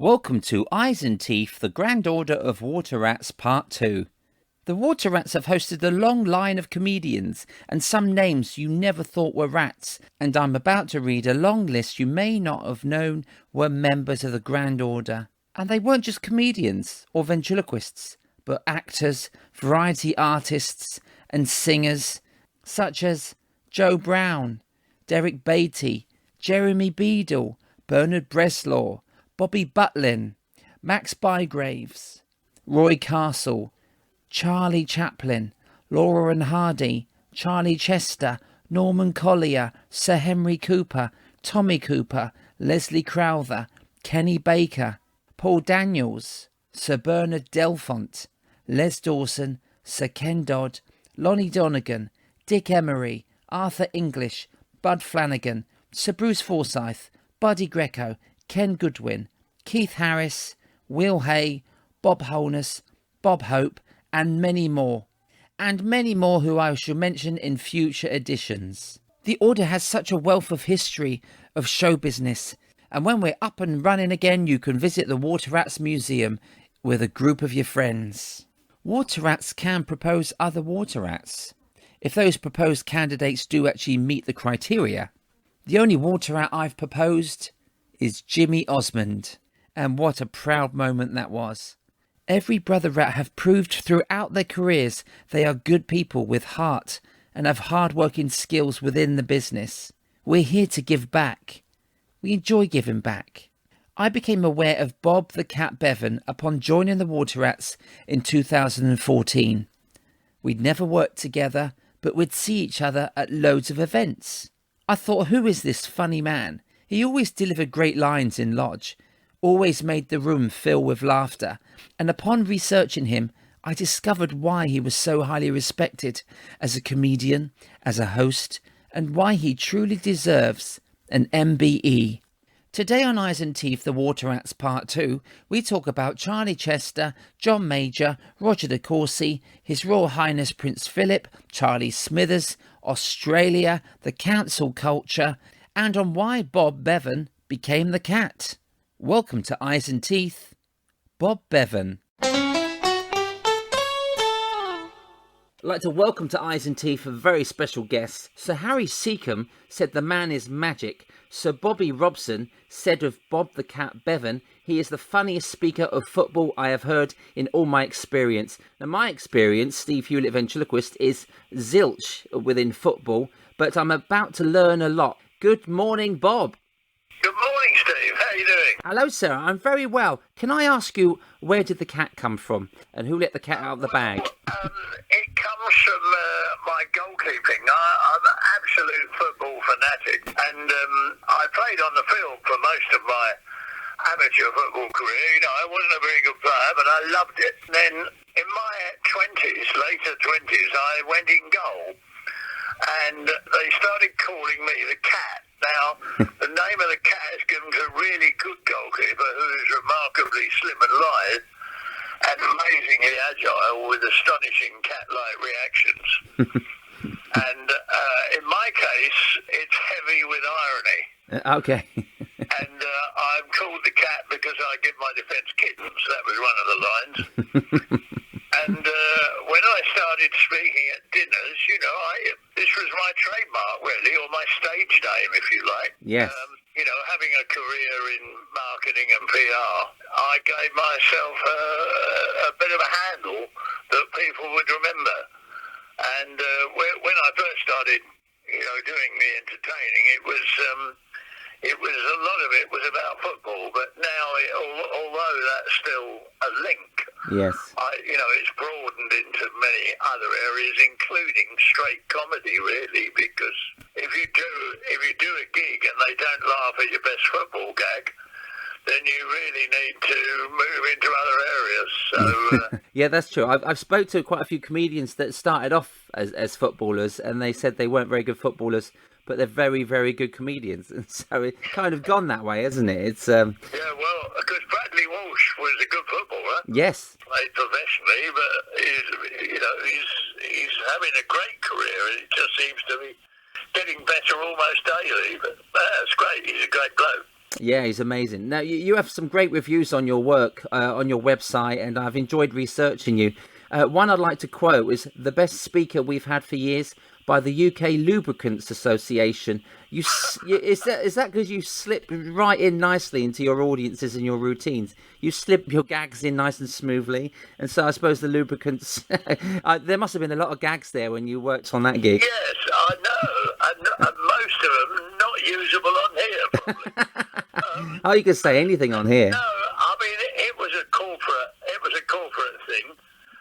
Welcome to Eyes and Teeth, the Grand Order of Water Rats Part 2. The Water Rats have hosted a long line of comedians and some names you never thought were rats, and I'm about to read a long list you may not have known were members of the Grand Order. And they weren't just comedians or ventriloquists, but actors, variety artists and singers such as Joe Brown, Derek Beatty, Jeremy Beadle, Bernard Bresslaw, Bobby Butlin, Max Bygraves, Roy Castle, Charlie Chaplin, Laura and Hardy, Charlie Chester, Norman Collier, Sir Henry Cooper, Tommy Cooper, Leslie Crowther, Kenny Baker, Paul Daniels, Sir Bernard Delfont, Les Dawson, Sir Ken Dodd, Lonnie Donegan, Dick Emery, Arthur English, Bud Flanagan, Sir Bruce Forsyth, Buddy Greco, Ken Goodwin, Keith Harris, Will Hay, Bob Holness, Bob Hope, and many more. And many more who I shall mention in future editions. The Order has such a wealth of history of show business, and when we're up and running again, you can visit the Water Rats Museum with a group of your friends. Water Rats can propose other Water Rats, if those proposed candidates do actually meet the criteria. The only Water Rat I've proposed is Jimmy Osmond, and what a proud moment that was. Every brother rat have proved throughout their careers they are good people with heart and have hard-working skills within the business. We're here to give back. We enjoy giving back. I became aware of Bob the Cat Bevan upon joining the Water Rats in 2014. We'd never worked together, but we'd see each other at loads of events. I thought, who is this funny man? He always delivered great lines in Lodge, always made the room fill with laughter, and upon researching him, I discovered why he was so highly respected as a comedian, as a host, and why he truly deserves an MBE. Today on Eyes and Teeth, the Water Rats Part 2, we talk about Charlie Chester, John Major, Roger de Courcy, His Royal Highness Prince Phillip, Charlie Smithers, Australia, the council culture, and on why Bob Bevan became the cat. Welcome to Eyes and Teeth, Bob Bevan. I'd like to welcome to Eyes and Teeth a very special guest. Sir Harry Seacombe said the man is magic. Sir Bobby Robson said of Bob the Cat Bevan, he is the funniest speaker of football I have heard in all my experience. Now, my experience, Steve Hewlett ventriloquist, is zilch within football, but I'm about to learn a lot. Good morning, Bob. Good morning, Steve. How are you doing? Hello, sir. I'm very well. Can I ask you, where did the cat come from? And who let the cat out of the bag? It comes from my goalkeeping. I'm an absolute football fanatic. And I played on the field for most of my amateur football career. You know, I wasn't a very good player, but I loved it. Then in my 20s, later 20s, I went in goal. And they started calling me the cat. Now, the name of the cat is given to a really good goalkeeper who is remarkably slim and lithe and amazingly agile with astonishing cat-like reactions. And in my case, it's heavy with irony. Okay. And I'm called the cat because I give my defence kittens. That was one of the lines. And when I started speaking at dinners, you know, this was my trademark, really, or my stage name, if you like. Yes. You know, having a career in marketing and PR, I gave myself a bit of a handle that people would remember. And when I first started, you know, doing the entertaining, it was a lot of it was about football, but now, although that's still a link, yes, it's broadened into many other areas, including straight comedy, really. Because if you do a gig and they don't laugh at your best football gag, then you really need to move into other areas. So yeah, that's true. I've spoke to quite a few comedians that started off as footballers, and they said they weren't very good footballers, but they're very, very good comedians. And so it's kind of gone that way, hasn't it? It's yeah, well, because Bradley Walsh was a good footballer. Yes. Played professionally, but he's having a great career. It just seems to be getting better almost daily. But that's great. He's a great bloke. Yeah, he's amazing. Now, you have some great reviews on your work, on your website, and I've enjoyed researching you. One I'd like to quote is the best speaker we've had for years by the UK Lubricants Association. Is that because you slip right in nicely into your audiences and your routines? You slip your gags in nice and smoothly, and so I suppose the lubricants. There must have been a lot of gags there when you worked on that gig. Yes, I know, and most of them not usable on here. Probably. Oh, you can say anything on here. No, I mean it was a corporate thing.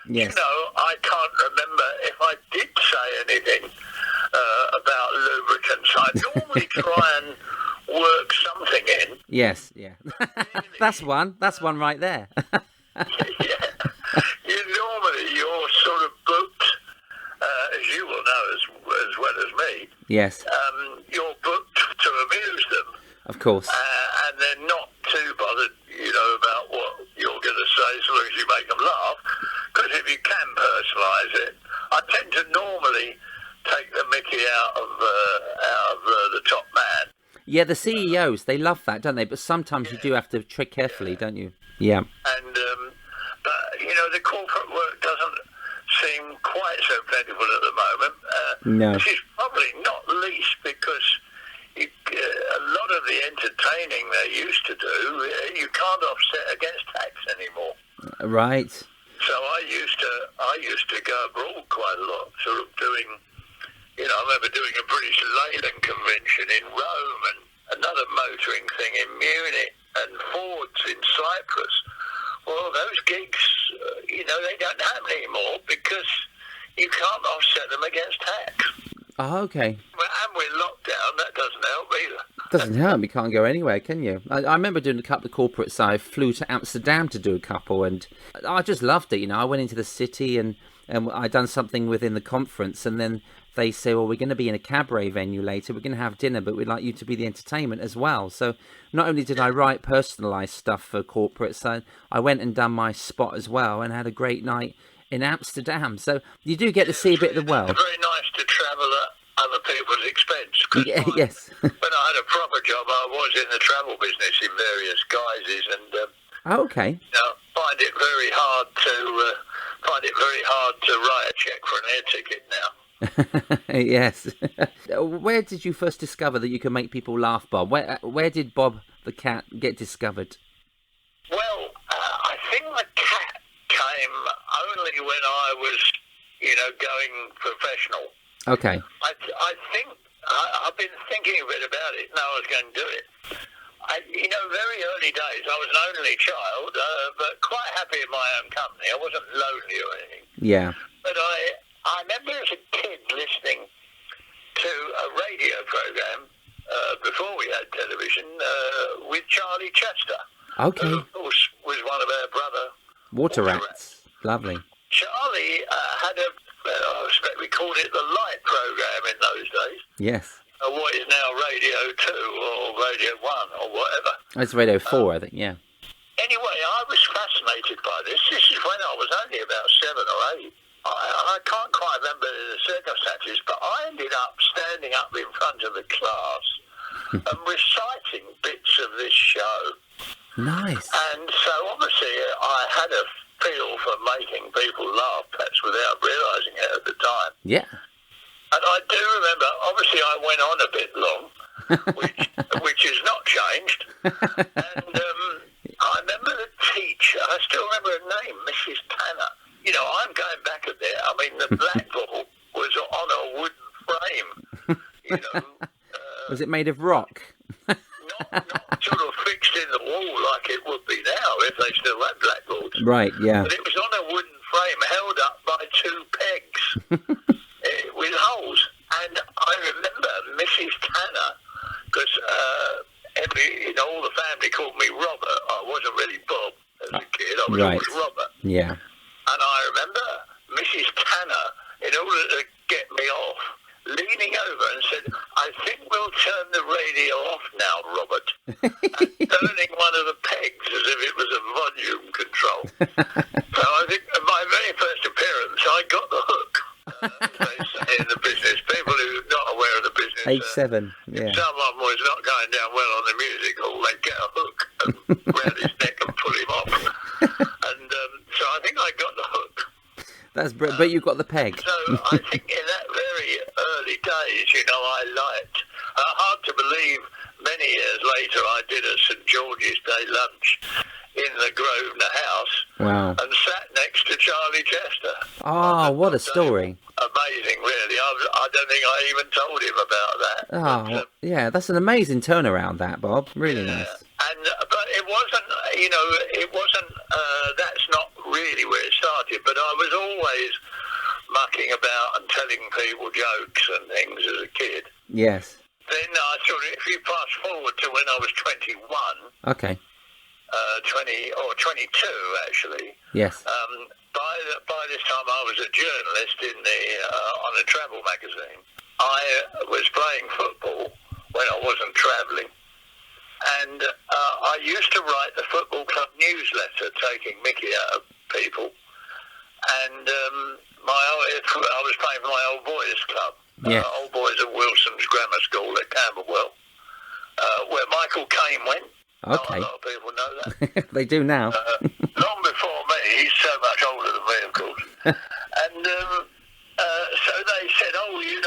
Yes. You know, I can't remember if I did say anything about lubricants. I normally try and work something in. Yes, yeah. Really, That's one right there. yeah. You're sort of booked, as you will know as well as me. Yes. You're booked to amuse them. Of course. And they're not too bothered, about what you're going to say, as long as you make them laugh. Because if you can personalise it, I tend to normally take the mickey out of the top man. Yeah, the CEOs, they love that, don't they? But sometimes you do have to tread carefully, don't you? Yeah. And but the corporate work doesn't seem quite so plentiful at the moment. No. Which is probably not least because a lot of the entertaining they used to do, you can't offset against tax anymore. Right. So I used to go abroad quite a lot, sort of doing, I remember doing a British Leyland convention in Rome and another motoring thing in Munich and Ford's in Cyprus. Well, those gigs, they don't happen anymore because you can't offset them against tax. Oh, okay. And we're locked down, that doesn't help either. Doesn't help. You can't go anywhere, can you? I remember doing a couple of corporates. I flew to Amsterdam to do a couple, and I just loved it. I went into the city and I'd done something within the conference, and then they say, well, we're going to be in a cabaret venue later. We're going to have dinner, but we'd like you to be the entertainment as well. So not only did I write personalised stuff for corporates, I went and done my spot as well and had a great night in Amsterdam. So you do get to see a bit of the world. It's very nice to travel at other people's expense. Yeah, yes. When I had a proper job, I was in the travel business in various guises, and Okay. find it very hard to write a check for an air ticket now. Yes. Where did you first discover that you can make people laugh, Bob? Where did Bob the cat get discovered? Well, I think the cat came only when I was, going professional. Okay. I think I've been thinking a bit about it. Now I was going to do it. Very early days, I was an only child, but quite happy in my own company. I wasn't lonely or anything. Yeah. But I remember as a kid listening to a radio program before we had television with Charlie Chester. Okay. Who, of course, was one of our brother Water rats. Lovely. Charlie had I expect we called it the Light program in those days. Yes. What is now Radio 2 or Radio 1 or whatever. It's Radio 4, I think, yeah. Anyway, I was fascinated by this. This is when I was only about 7 or 8. I can't quite remember the circumstances, but I ended up standing up in front of the class and reciting bits of this show. Nice. And so obviously I had a feel for making people laugh, perhaps without realising it at the time. Yeah. And I do remember, obviously I went on a bit long, which has not changed. And I remember the teacher, I still remember her name, Mrs. Tanner. I'm going back a bit. I mean, the blackboard was on a wooden frame. Was it made of rock? Not sort of fixed in the wall like it would be now if they still had blackboards. Right, yeah. But it was on a wooden frame held up by 2 pegs with holes. And I remember Mrs. Tanner, because all the family called me Robert. I wasn't really Bob as a kid. I was always Robert. Yeah. And I remember Mrs. Tanner, in order to get me off, leaning over and said, I think we'll turn the radio off now, Robert. And turning one of the pegs as if it was a volume control. So I think my very first appearance, I got the hook. They say in the business, people who are not aware of the business. Age 7, yeah. If someone was not going down well on the music hall, they around his neck and pull him off. And so I think I got the hook. But you got the peg. So I think in that very early days, I liked. Hard to believe, many years later, I did a St George's Day lunch in the Grosvenor House. Wow. And sat next to Charlie Chester. Oh, what a story. Amazing, really. I don't think I even told him about that. Oh, yeah, that's an amazing turnaround, that, Bob. Really nice. But it wasn't, that's not really where it started, but I was always mucking about and telling people jokes and things as a kid. Yes. Then I thought, if you fast forward to when I was 21, okay, 22 actually. Yes. By this time I was a journalist on a travel magazine. I was playing football when I wasn't travelling. And I used to write the football club newsletter, taking mickey out of people. And I was playing for my old boys club, old boys at Wilson's Grammar School at Camberwell, where Michael Caine went. Okay. A lot of people know that. They do now. Long before me. He's so much older than me, of course. And so they said,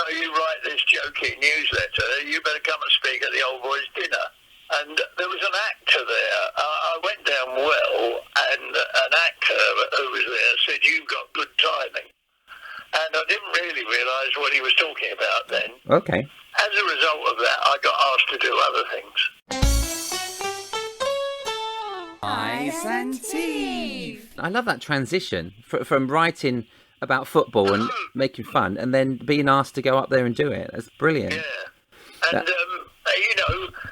you write this jokey newsletter, you better come and speak at the old boys' dinner. And there was an actor there. I went down well, and an actor who was there said, "You've got good timing." And I didn't really realise what he was talking about then. Okay. As a result of that, I got asked to do other things. Ice and teeth. I love that transition from writing about football and making fun, and then being asked to go up there and do it. That's brilliant. Yeah. And,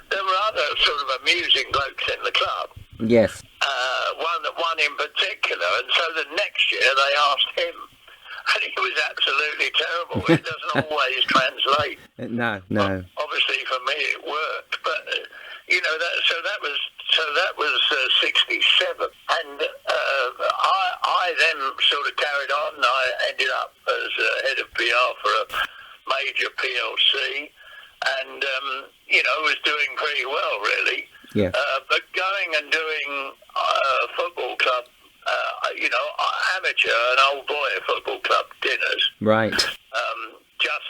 there were other sort of amusing blokes in the club. Yes. One in particular, and so the next year they asked him, and he was absolutely terrible. It doesn't always translate. No. Obviously, for me, it worked, but that was 67, and I then sort of carried on. I ended up as head of PR for a major PLC, and was doing pretty well, really. Yeah. But going and doing football club, amateur and old boy football club dinners. Right. Just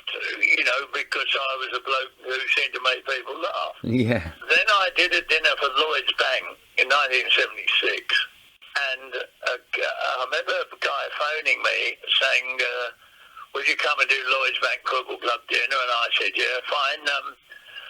because I was a bloke who seemed to make people laugh. Yeah. Then I did a dinner for Lloyd's Bank in 1976, and I remember a guy phoning me saying, "Would you come and do Lloyd's Bank Football Club dinner?" And I said, "Yeah, fine."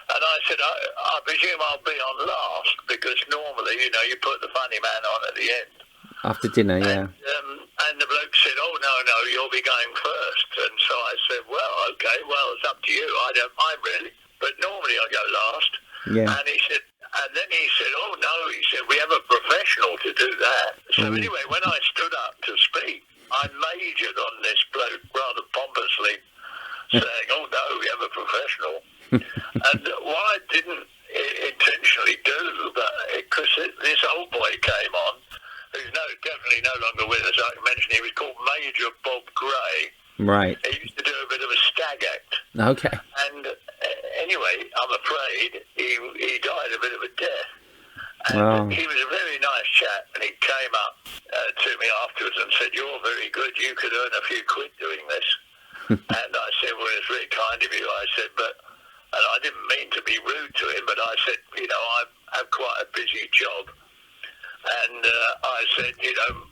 And I said, I presume I'll be on last, because normally, you put the funny man on at the end. After dinner, yeah. And the bloke said, "Oh, no, you'll be going first." And so I said, "Well, okay, it's up to you. I don't mind, really. But normally I go last." Yeah. And then he said, "Oh, no," he said, "we have a professional to do that." So anyway, when I stood up to speak, I majored on this bloke rather pompously, saying, "Oh, no, we have a professional." And what I didn't intentionally do, but because this old boy came on, who's definitely no longer with us, I can mention, he was called Major Bob Gray. Right. He used to do a bit of a stag act. Okay. And anyway, I'm afraid he died a bit of a death. And Wow. he was a very nice chap, and he came up to me afterwards and said, "You're very good, you could earn a few quid doing this." And I said, "Well, it's really kind of you." I said, and I didn't mean to be rude to him, but I said, I have quite a busy job. And I said,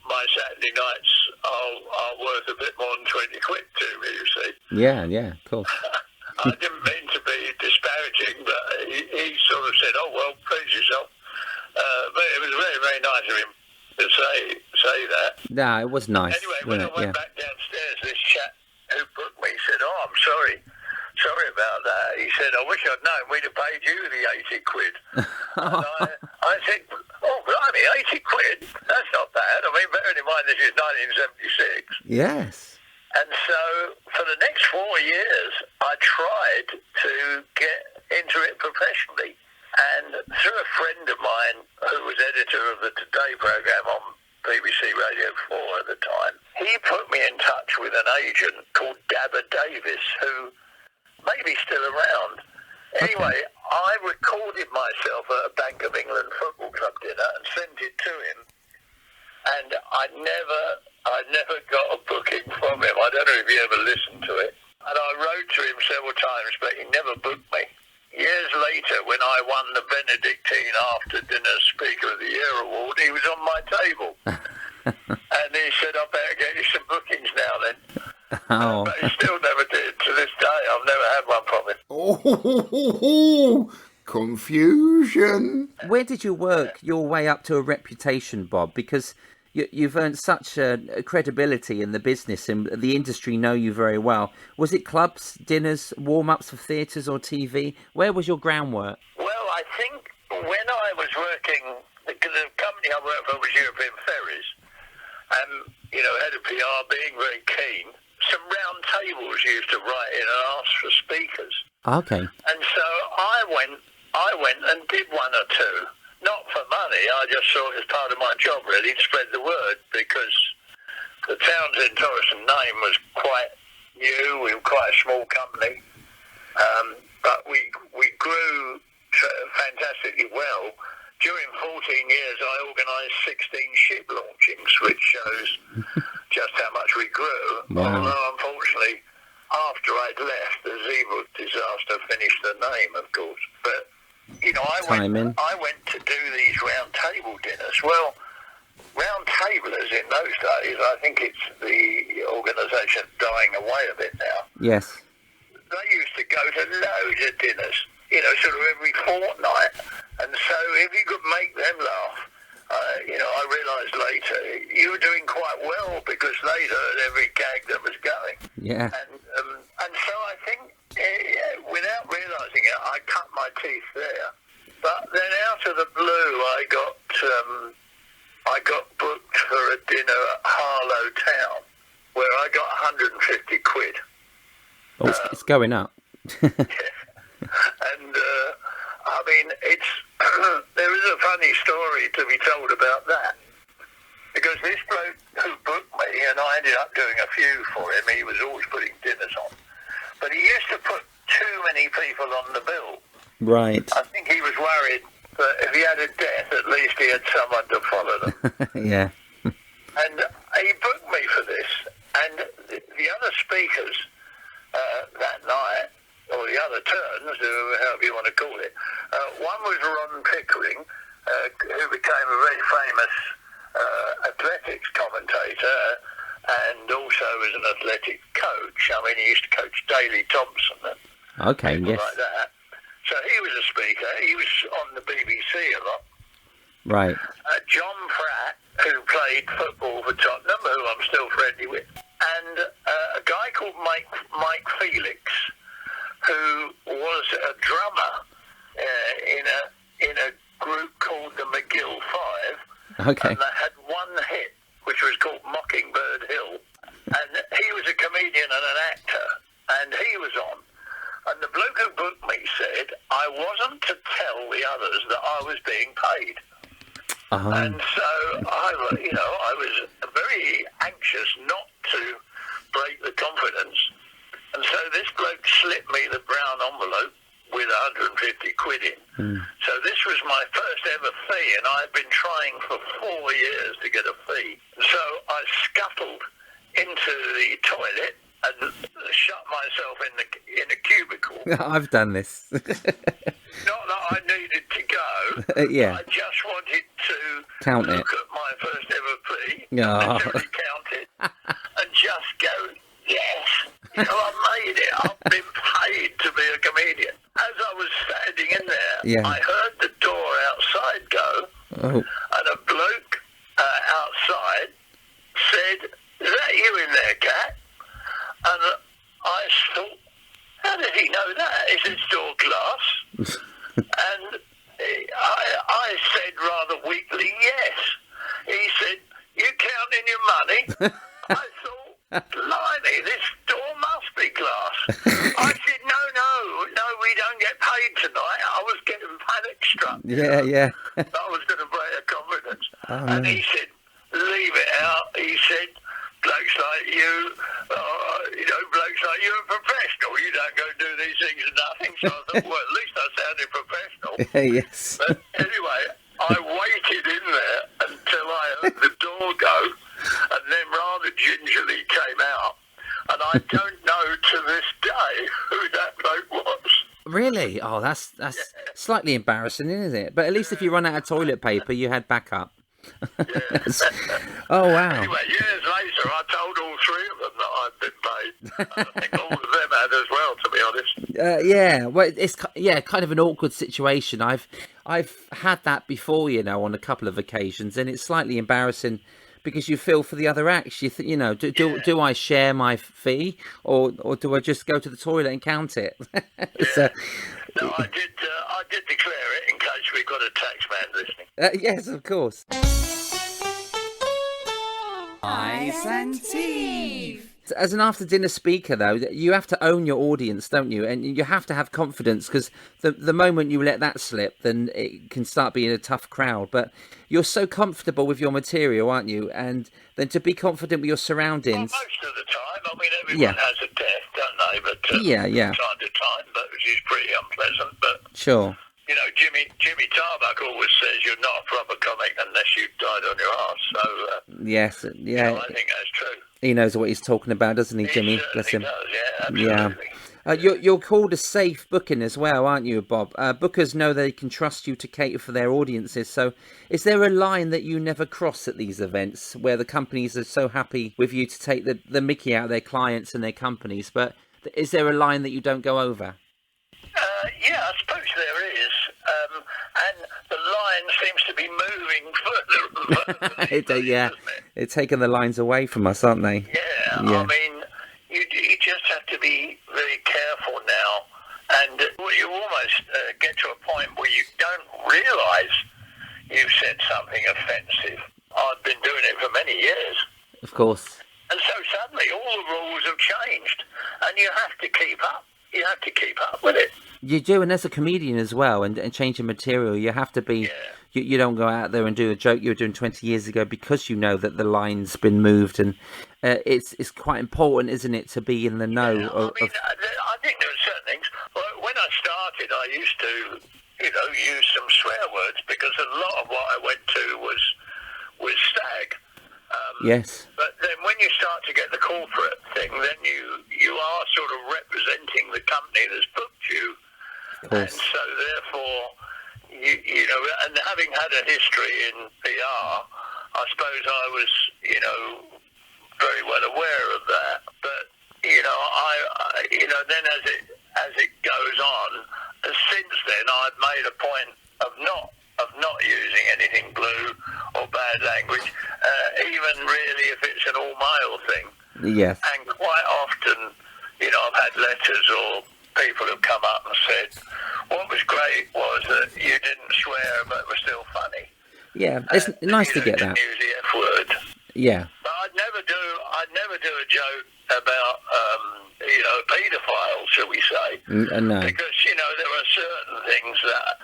my Saturday nights are worth a bit more than 20 quid to me, you see. Yeah, of course. I didn't mean to be disparaging, but he sort of said, "Oh, well, please yourself." But it was very, very nice of him to say that. No, it was nice. Anyway, when I went back downstairs, this chap who booked me said, "Oh, I'm sorry about that." He said, "I wish I'd known, we'd have paid you the 80 quid. And I said, "Oh, blimey, 80 quid? That's not bad. I mean, bearing in mind this is 1976. Yes. And so for the next 4 years, I tried to get into it professionally. And through a friend of mine who was editor of the Today programme on BBC Radio 4 at the time, he put me in touch with an agent called Dabba Davis, who may be still around. Anyway, I recorded myself at a Bank of England football club dinner and I never got a booking from him. I don't know if he ever listened to it. And I wrote to him several times, but he never booked me. Years later, when I won the Benedictine After Dinner Speaker of the Year award, he was on my table. And he said, I better get you some bookings now then. Oh. But he still never did. To this day, I've never had one from him. Oh, confusion. Where did you work your way up to a reputation, Bob? Because you've earned such a credibility in the business, and the industry know you very well. Was it clubs, dinners, warm-ups for theatres or TV? Where was your groundwork? Well, I think when I was working, the company I worked for was European Ferries, and, head of PR being very keen, some round tables used to write in and ask for speakers. Okay. And so I went and did one or two. Not for money, I just saw it as part of my job, really, to spread the word, because the Townsend Torrison name was quite new. We were quite a small company, but we grew fantastically well. During 14 years, I organised 16 ship launchings, which shows just how much we grew. Wow. Although, unfortunately, after I'd left, the Zebra disaster finished the name, of course. But I went to do these round table dinners. Well, round tablers in those days, I think it's the organisation dying away a bit now. Yes. They used to go to loads of dinners, sort of every fortnight. And so if you could make them laugh, I realised later you were doing quite well because they'd heard every gag that was going. Yeah. And so I think, without realising it, I cut my teeth there. But then out of the blue, I got booked for a dinner at Harlow Town, where I got 150 quid. Oh, it's going up. Yeah. And there is a funny story to be told about that. Because this bloke who booked me, and I ended up doing a few for him, he was always putting dinners on. But he used to put too many people on the bill. Right. I think he was worried that if he had a death, at least he had someone to follow them. Yeah. And he booked me for this. And the other speakers that night, or the other turns, however you want to call it, one was Ron Pickering, who became a very famous athletics commentator and also as an athletic coach. I mean, he used to coach Daley Thompson and people like that. So he was a speaker. He was on the BBC a lot. Right. John Pratt, who played football for Tottenham, who I'm still friendly with, and a guy called Mike Felix, who was a drummer in a group called the McGill Five. Okay. And they had one hit, which was called Mockingbird Hill. And he was a comedian and an actor, and he was on. And the bloke who booked me said I wasn't to tell the others that I was being paid. And so I was very anxious not to break the confidence. And so this bloke slipped me the brown envelope with 150 quid in. So this was my first ever fee, and I'd been trying for 4 years to get a fee. So I scuttled into the toilet and shut myself in a cubicle. I've done this. Not that I needed to go. Yeah. I just wanted to Count look it. at my first ever fee, Oh. literally count it, and just go, yes, I made it. I've been paid to be a comedian. As I was standing in there, I heard the door outside go, and a bloke outside said, "Is that you in there, Cat?" And I thought, how did he know that? Is it door glass? And I said rather weakly, yes. He said, "You counting your money?" I thought, blimey, this door must be glass. I said, no, we don't get paid tonight. I was getting panic struck. Yeah. I was going to break a confidence. Oh, and no. he said, leave it out. He said, blokes like you, blokes like you are professional. You don't go do these things for nothing. So I thought, well, at least I sounded professional. Yes. But anyway, I waited in there until I heard the door go, I don't know to this day who that bloke was. Really? Oh, that's slightly embarrassing, isn't it? But at least if you run out of toilet paper, you had backup. Oh, wow. Anyway, years later, I told all three of them that I'd been paid. And I think all of them had as well, to be honest. Yeah, well, it's kind of an awkward situation. I've had that before, on a couple of occasions, and it's slightly embarrassing because you feel for the other acts. Do I share my fee, or do I just go to the toilet and count it? So, no, I did declare it in case we got a tax man listening. yes, of course. Eyes and teeth. As an after-dinner speaker, though, you have to own your audience, don't you? And you have to have confidence, because the moment you let that slip, then it can start being a tough crowd. But you're so comfortable with your material, aren't you? And then to be confident with your surroundings. Well, most of the time. I mean, everyone has a death, don't they? But yeah. from time to time, but which is pretty unpleasant. But Sure. Jimmy Tarbuck always says you're not a proper comic unless you've died on your arse. So yes, yeah. I think that's true. He knows what he's talking about, doesn't he, Jimmy? Bless him. Does, yeah, absolutely. Yeah. You're called a safe booking as well, aren't you, Bob? Bookers know they can trust you to cater for their audiences. So is there a line that you never cross at these events where the companies are so happy with you to take the mickey out of their clients and their companies? But is there a line that you don't go over? Yeah, I suppose there is. And the line seems to be moving further and further. Yeah, they're taking the lines away from us, aren't they? Yeah. I mean, you just have to be very careful now. And you almost get to a point where you don't realise you've said something offensive. I've been doing it for many years. Of course. And so suddenly all the rules have changed. And you have to keep up. You have to keep up with it. You do, and as a comedian as well, and changing material, you have to be. Yeah. You don't go out there and do a joke you were doing 20 years ago because you know that the line's been moved, and it's quite important, isn't it, to be in the know. Yeah, I think there are certain things. When I started, I used to, use some swear words because a lot of what I went to was stag. Yes. But then when you start to get the corporate thing, then you are sort of representing the company that's booked you. Of course. And so therefore, and having had a history in PR, I suppose I was, very well aware of that. But, then as it goes on, since then I've made a point of not using anything blue or bad language, even really if it's an all-male thing. Yes. And quite often, I've had letters or people have come up and said, what was great was that you didn't swear but it was still funny. Yeah, it's nice to get that. Didn't use the F word. Yeah. But I'd never do a joke about, paedophile, shall we say. No. Because, there are certain things that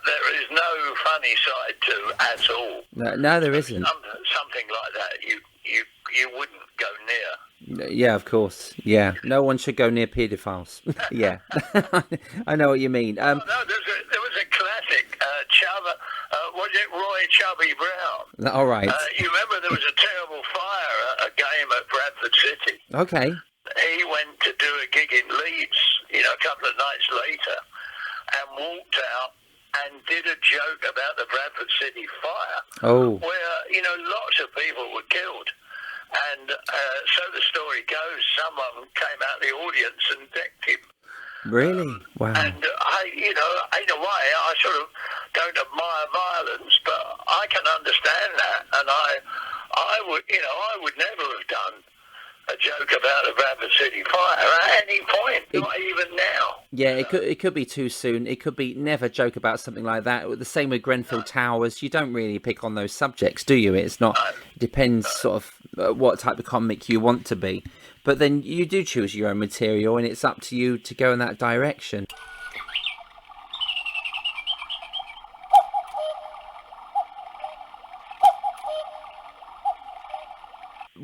there is no funny side to at all. No, there isn't. Something like that you wouldn't go near. Yeah, of course. Yeah, no one should go near paedophiles. Yeah, I know what you mean. No, there was a classic, was it Roy Chubby Brown? All right. You remember there was a terrible fire at a game at Bradford City. Okay. He went to do a gig in Leeds, a couple of nights later, and walked out and did a joke about the Bradford City fire. Oh. Where, lots of people were killed. And so the story goes, someone came out of the audience and decked him. Really? Wow. And in a way, I sort of don't admire violence, but I can understand that. And I would never have done a joke about the Bradford City fire at any point, not even now. Yeah, it could be too soon. It could be never joke about something like that. The same with Grenfell Towers. You don't really pick on those subjects, do you? It's not. It depends sort of what type of comic you want to be. But then you do choose your own material, and it's up to you to go in that direction.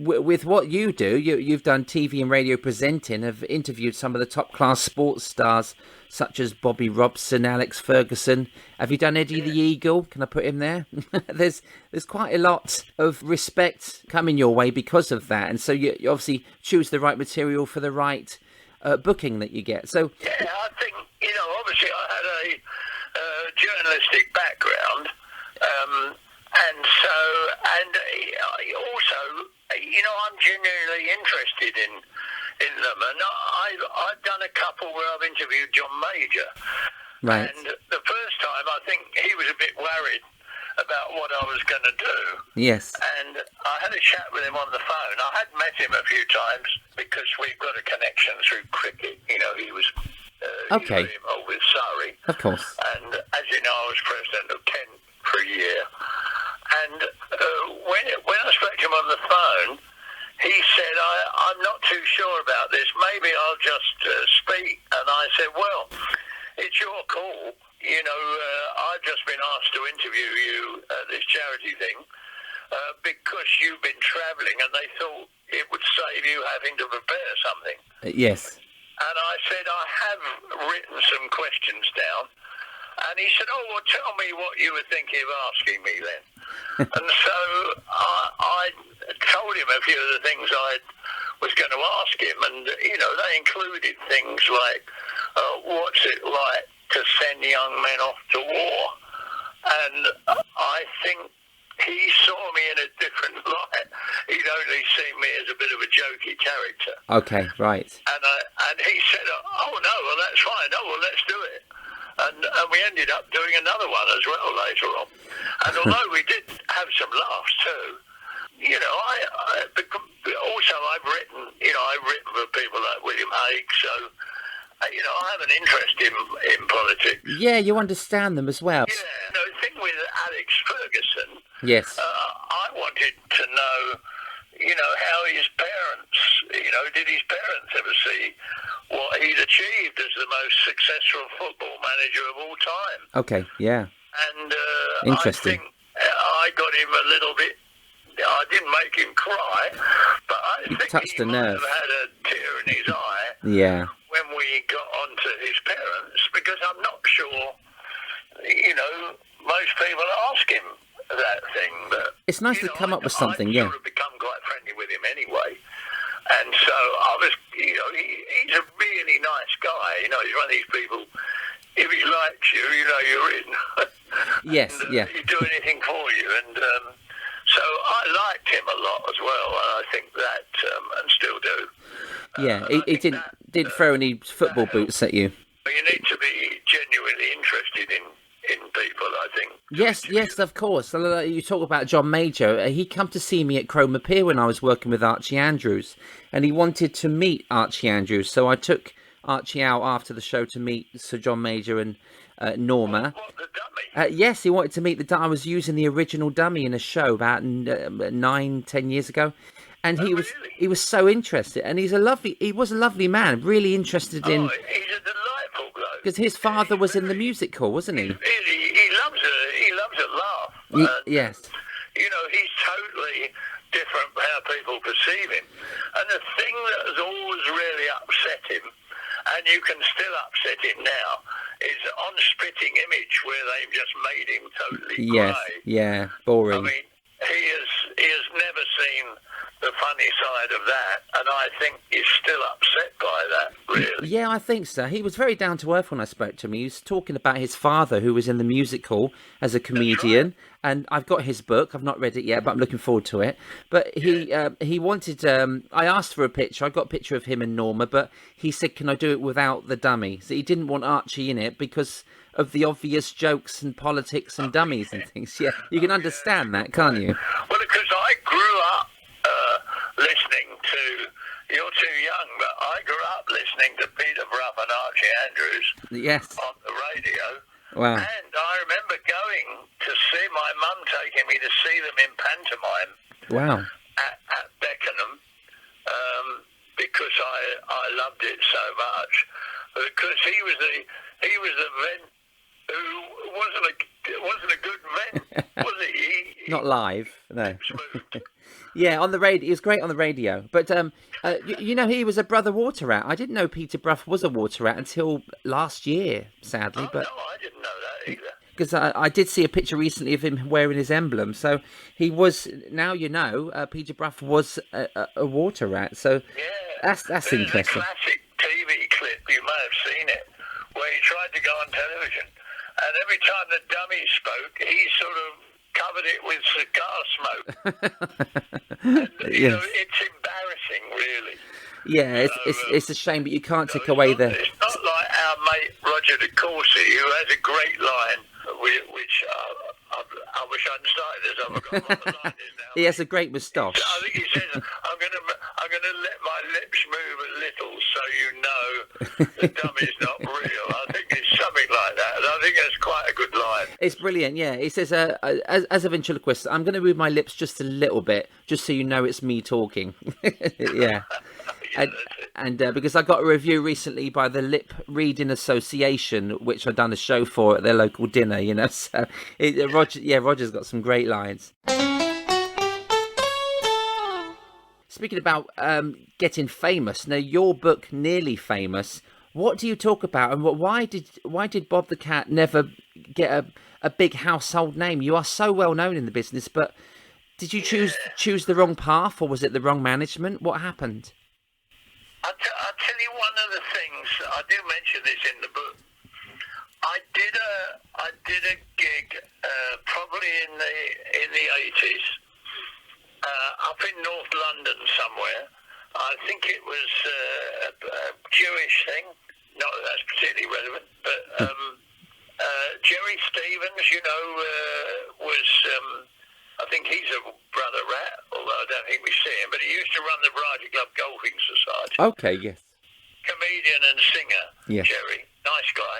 with what you do, you've done TV and radio presenting, have interviewed some of the top-class sports stars, such as Bobby Robson, Alex Ferguson. Have you done Eddie the Eagle? Can I put him there? There's quite a lot of respect coming your way because of that. And so you obviously choose the right material for the right booking that you get. So yeah, I think, obviously I had a journalistic background, and also, I'm genuinely interested in them. And I've done a couple where I've interviewed John Major. right. And the first time, I think he was a bit worried about what I was going to do. Yes. And I had a chat with him on the phone. I had met him a few times because we've got a connection through cricket. He was Okay. very involved with Surrey. Of course. And as you know, I was president of Kent for a year. And when I spoke to him on the phone, he said, I'm not too sure about this. Maybe I'll just speak. And I said, well, it's your call. I've just been asked to interview you at this charity thing because you've been travelling and they thought it would save you having to prepare something. Yes. And I said, I have written some questions down. And he said, well, tell me what you were thinking of asking me then. And so I told him a few of the things I was going to ask him. And, they included things like, what's it like to send young men off to war? And I think he saw me in a different light. He'd only seen me as a bit of a jokey character. Okay, right. And he said, oh, no, well, that's fine. Oh, well, let's do it. And we ended up doing another one as well later on. And although we did have some laughs too, also I've written for people like William Hague, so, I have an interest in politics. Yeah, you understand them as well. Yeah, the thing with Alex Ferguson, Yes. I wanted to know, how his parents, did his parents ever see what he'd achieved as the most successful football manager of all time? Okay, yeah. And Interesting. I think I got him a little bit, I didn't make him cry, but I think touched he a might nerve. have had a tear in his eye Yeah. when we got onto his parents, because I'm not sure, most people ask him that thing. But It's nice to come up with something, yeah. I've sort of become quite friendly with him anyway. And so I was, he's a really nice guy. He's one of these people, if he likes you, you're in. Yes, and, yeah. he'd do anything for you. And so I liked him a lot as well. And I think that, and still do. Yeah, I he think didn't throw any football boots at you. You need to be genuinely interested in people, I think. Yes, of course. You talk about John Major. He come to see me at Chroma Pier when I was working with Archie Andrews, and he wanted to meet Archie Andrews. So I took Archie out after the show to meet Sir John Major and Norma. What, the dummy? Yes, he wanted to meet the dummy. I was using the original dummy in a show about 9-10 years ago. And he was so interested, and he was a lovely man, really interested in. Oh, he's a delightful bloke. Because his father was in the music hall, wasn't he? He loves a laugh. Yes. He's totally different from how people perceive him. And the thing that has always really upset him, and you can still upset him now, is on Spitting Image, where they've just made him totally grey. Yeah, boring. I mean, he has never seen the funny side of that, and I think he's still upset by that, really. Yeah, I think so. He was very down to earth when I spoke to him. He was talking about his father, who was in the music hall as a comedian, and I've got his book. I've not read it yet, but I'm looking forward to it. But he wanted. I asked for a picture. I got a picture of him and Norma, but he said, "Can I do it without the dummy?" So he didn't want Archie in it because of the obvious jokes and politics and dummies and things. Yeah, you can understand that, can't you? Well, because I grew up listening to, you're too young, but I grew up listening to Peter Brough and Archie Andrews Yes. on the radio. Wow. And I remember going to see my mum taking me to see them in pantomime Wow. at Beckenham because I loved it so much. Because he was the vent who wasn't a good vent, was he? Not live, no. Moved. Yeah, on the radio. He was great on the radio. But you know, he was a brother water rat. I didn't know Peter Bruff was a water rat until last year, sadly. Oh, but no, I didn't know that either. because I did see a picture recently of him wearing his emblem. So he was. Now you know, Peter Bruff was a water rat. So Yeah. that's There's interesting. a classic TV clip, you may have seen it, where he tried to go on television. And every time the dummy spoke, he sort of covered it with cigar smoke. And, you know, it's embarrassing, really. Yeah, it's a shame, but you can't take away the. It's not like our mate Roger de Courcy, who has a great line, which I wish I hadn't started this. I've forgotten what the line is now. He has a great moustache. I think he says, I'm gonna let my lips move a little so you know the dummy's not real. I think it's something like that. And I think that's quite a good line. It's brilliant, yeah. He says, as a ventriloquist, I'm going to move my lips just a little bit, just so you know it's me talking. Yeah. And because I got a review recently by the Lip Reading Association, which I've done a show for at their local dinner, you know. So, Roger's got some great lines. Speaking about getting famous, now your book, Nearly Famous, what do you talk about, and why did Bob the Cat never get a big household name? You are so well known in the business, but did you choose the wrong path, or was it the wrong management? What happened? I'll tell you one of the things. I do mention this in the book. I did a gig probably in the 80s up in North London somewhere. I think it was a Jewish thing. Not that that's particularly relevant, but Jerry Stevens, you know, was. I think he's a brother rat, although I don't think we see him. But he used to run the Variety Club Golfing Society. Okay, yes. Comedian and singer, yes. Jerry, nice guy.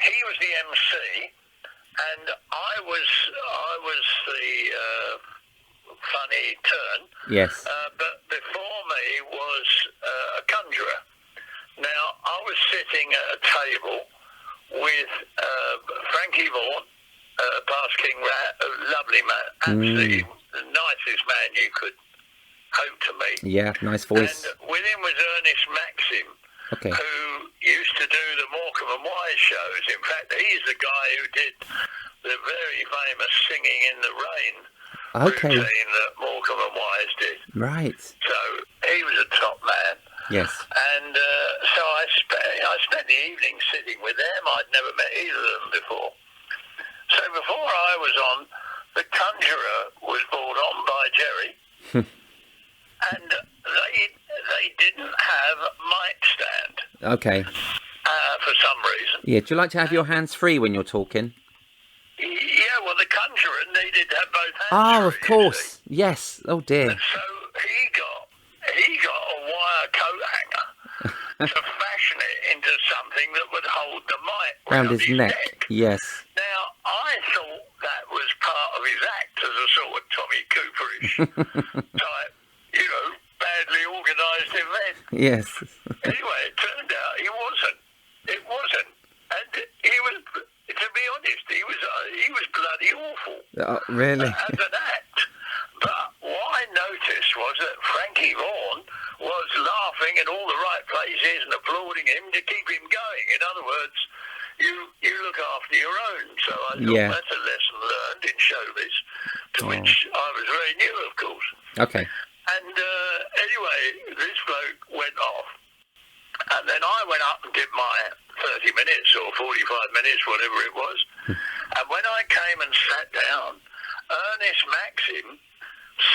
He was the MC, and I was the funny turn. Yes. But before me was a conjurer. Now I was sitting at a table with Frankie Vaughan. Past King Rat, a lovely man, absolutely the nicest man you could hope to meet. Yeah, nice voice. And with him was Ernest Maxim, who used to do the Morecambe and Wise shows. In fact, he's the guy who did the very famous Singing in the Rain routine that Morecambe and Wise did. Right. So he was a top man. Yes. And so I spent the evening sitting with them. I'd never met either of them before. So before I was on, the conjurer was brought on by Jerry, and they didn't have a mic stand. Okay. For some reason. Yeah. Do you like to have your hands free when you're talking? Yeah. Well, the conjurer needed to have both hands. Oh, of free, course. Yes. Oh dear. And so he got a wire coat hanger to fashion it into something that would hold the mic round his neck. Yes. Now, I thought that was part of his act as a sort of Tommy Cooperish type, you know, badly organised event. Yes. Anyway, it turned out It wasn't. And he was, to be honest, he was bloody awful. Really? As an act. But what I noticed was that Frankie Vaughan was laughing in all the right places and applauding him to keep him going. In other words, you look after your own. So I thought that's a lesson learned in showbiz, to which I was very new, of course. Okay. And anyway, this bloke went off. And then I went up and did my 30 minutes or 45 minutes, whatever it was. And when I came and sat down, Ernest Maxim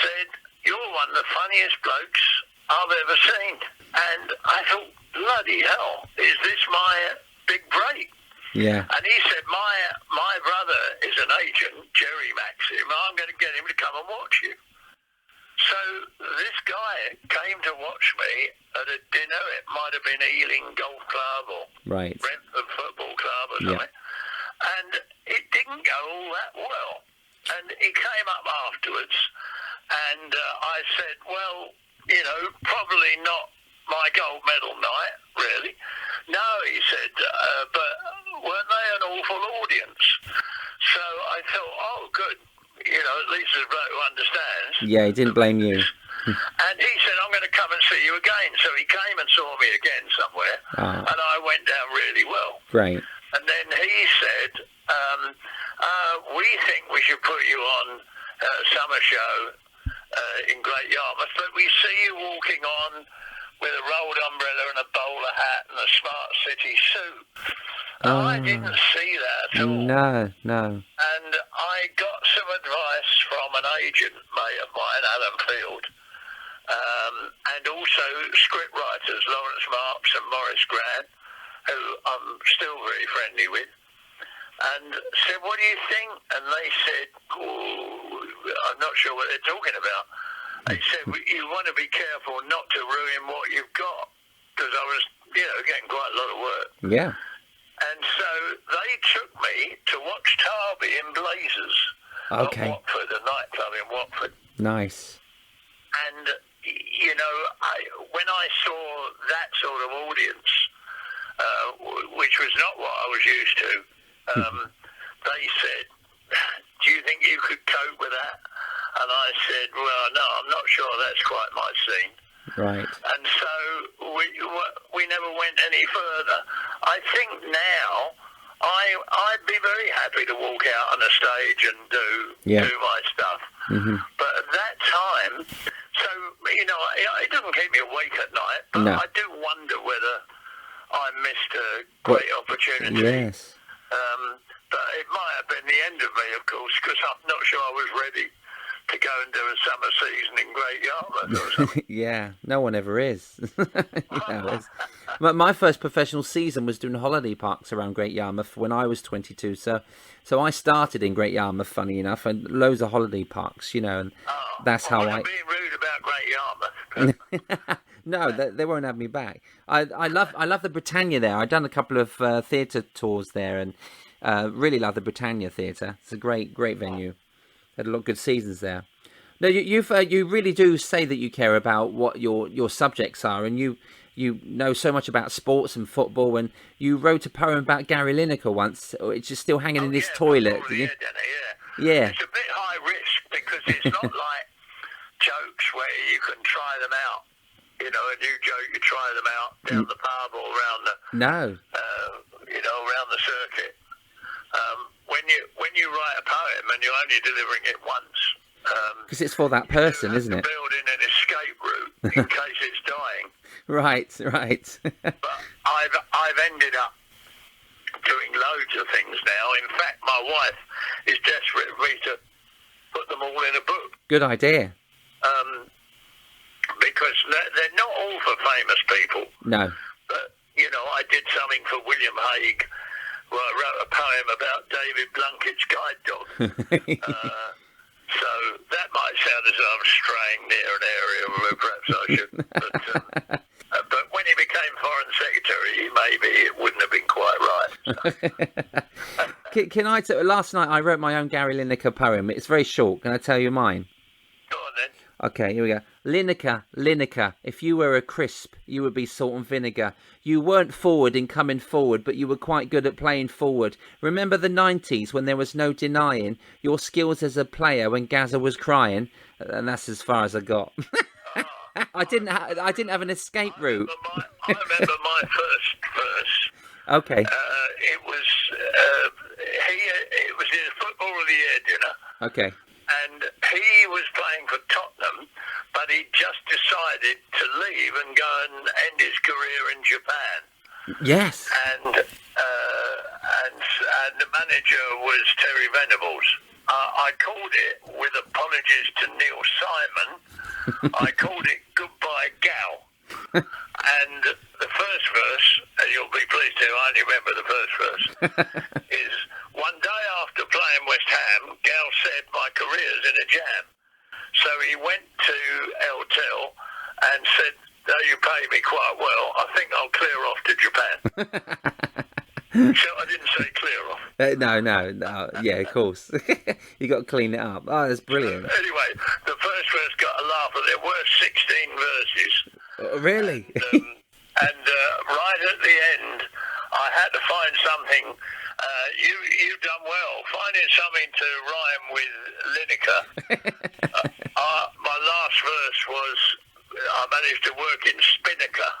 said, "You're one of the funniest blokes I've ever seen." And I thought, bloody hell, is this my big break? Yeah. And he said, my brother is an agent, Jerry Maxim. I'm going to get him to come and watch you. So this guy came to watch me at a dinner. It might have been Ealing Golf Club or Brentford Football Club or something. And it didn't go all that well. And he came up afterwards and I said, well, you know, probably not my gold medal night, really. No, he said, but weren't they an awful audience? So I thought, oh, good. Yeah, he didn't blame you. And he said, I'm going to come and see you again. So he came and saw me again somewhere, and I went down really well. Great. And then he said, we think we should put you on a summer show in Great Yarmouth, but we see you walking on with a rolled umbrella and a bowler hat and a Smart City suit. I didn't see that at all. No. And I got some advice from an agent mate of mine, Alan Field, and also script writers, Lawrence Marks and Maurice Grant, who I'm still very friendly with, and said, what do you think? And they said, I'm not sure what they're talking about. They said, you want to be careful not to ruin what you've got, because I was, getting quite a lot of work. Yeah. And so they took me to watch Tarby in Blazers at Watford, a nightclub in Watford. Nice. And, when I saw that sort of audience, which was not what I was used to, they said, do you think you could cope with that? And I said, well, no, I'm not sure that's quite my scene. Right. And so we never went any further. I think now I'd be very happy to walk out on a stage and do my stuff. Mm-hmm. But at that time, so, it doesn't keep me awake at night, but I do wonder whether I missed a great opportunity. Yes. But it might have been the end of me, of course, because I'm not sure I was ready to go and do a summer season in Great Yarmouth or something. Yeah, no one ever is. My first professional season was doing holiday parks around Great Yarmouth when I was 22. So I started in Great Yarmouth, funny enough, and loads of holiday parks, and that's how I... being rude about Great Yarmouth. No, they won't have me back. I love the Britannia there. I've done a couple of theatre tours there, and really love the Britannia Theatre. It's a great venue. Had a lot of good seasons there. No, you really do say that you care about what your subjects are, and you know so much about sports and football. And you wrote a poem about Gary Lineker once. It's just still hanging in this toilet. Yeah. It's a bit high risk because it's not like jokes where you can try them out. A new joke, you try them out down the pub or around the around the circuit. When you write a poem and you're only delivering it once, because it's for that person, isn't it? Build in an escape route in case it's dying. Right. But I've ended up doing loads of things now. In fact, my wife is desperate for me to put them all in a book. Good idea. Because they're not all for famous people. No. But, I did something for William Hague where I wrote a poem about David Blunkett's guide dog. So that might sound as though I'm straying near an area where perhaps I should. But when he became Foreign Secretary, maybe it wouldn't have been quite right. Can I last night I wrote my own Gary Lineker poem. It's very short. Can I tell you mine? Go on then. Okay, here we go. Lineker, if you were a crisp, you would be salt and vinegar. You weren't forward in coming forward, but you were quite good at playing forward. Remember the 90s when there was no denying your skills as a player when Gazza was crying? And that's as far as I got. I didn't have an escape route. I remember my first verse. Okay. It was in a Football of the Year dinner. Okay. And he was playing for Tottenham, but he just decided to leave and go and end his career in Japan. Yes. And the manager was Terry Venables. I called it, with apologies to Neil Simon, I called it Goodbye Gal. And the first verse, and you'll be pleased to, I only remember the first verse, is one day after playing West Ham, Gal said, my career's in a jam. So he went to El Tel and said, though you pay me quite well, I think I'll clear off to Japan. So I didn't say clear off. No. Yeah, of course. You got to clean it up. Oh, that's brilliant. Anyway, the first verse got a laugh, but there were 16 verses. Really? And right at the end, I had to find something. You've done well. Finding something to rhyme with Lineker. My last verse was, I managed to work in spinnaker.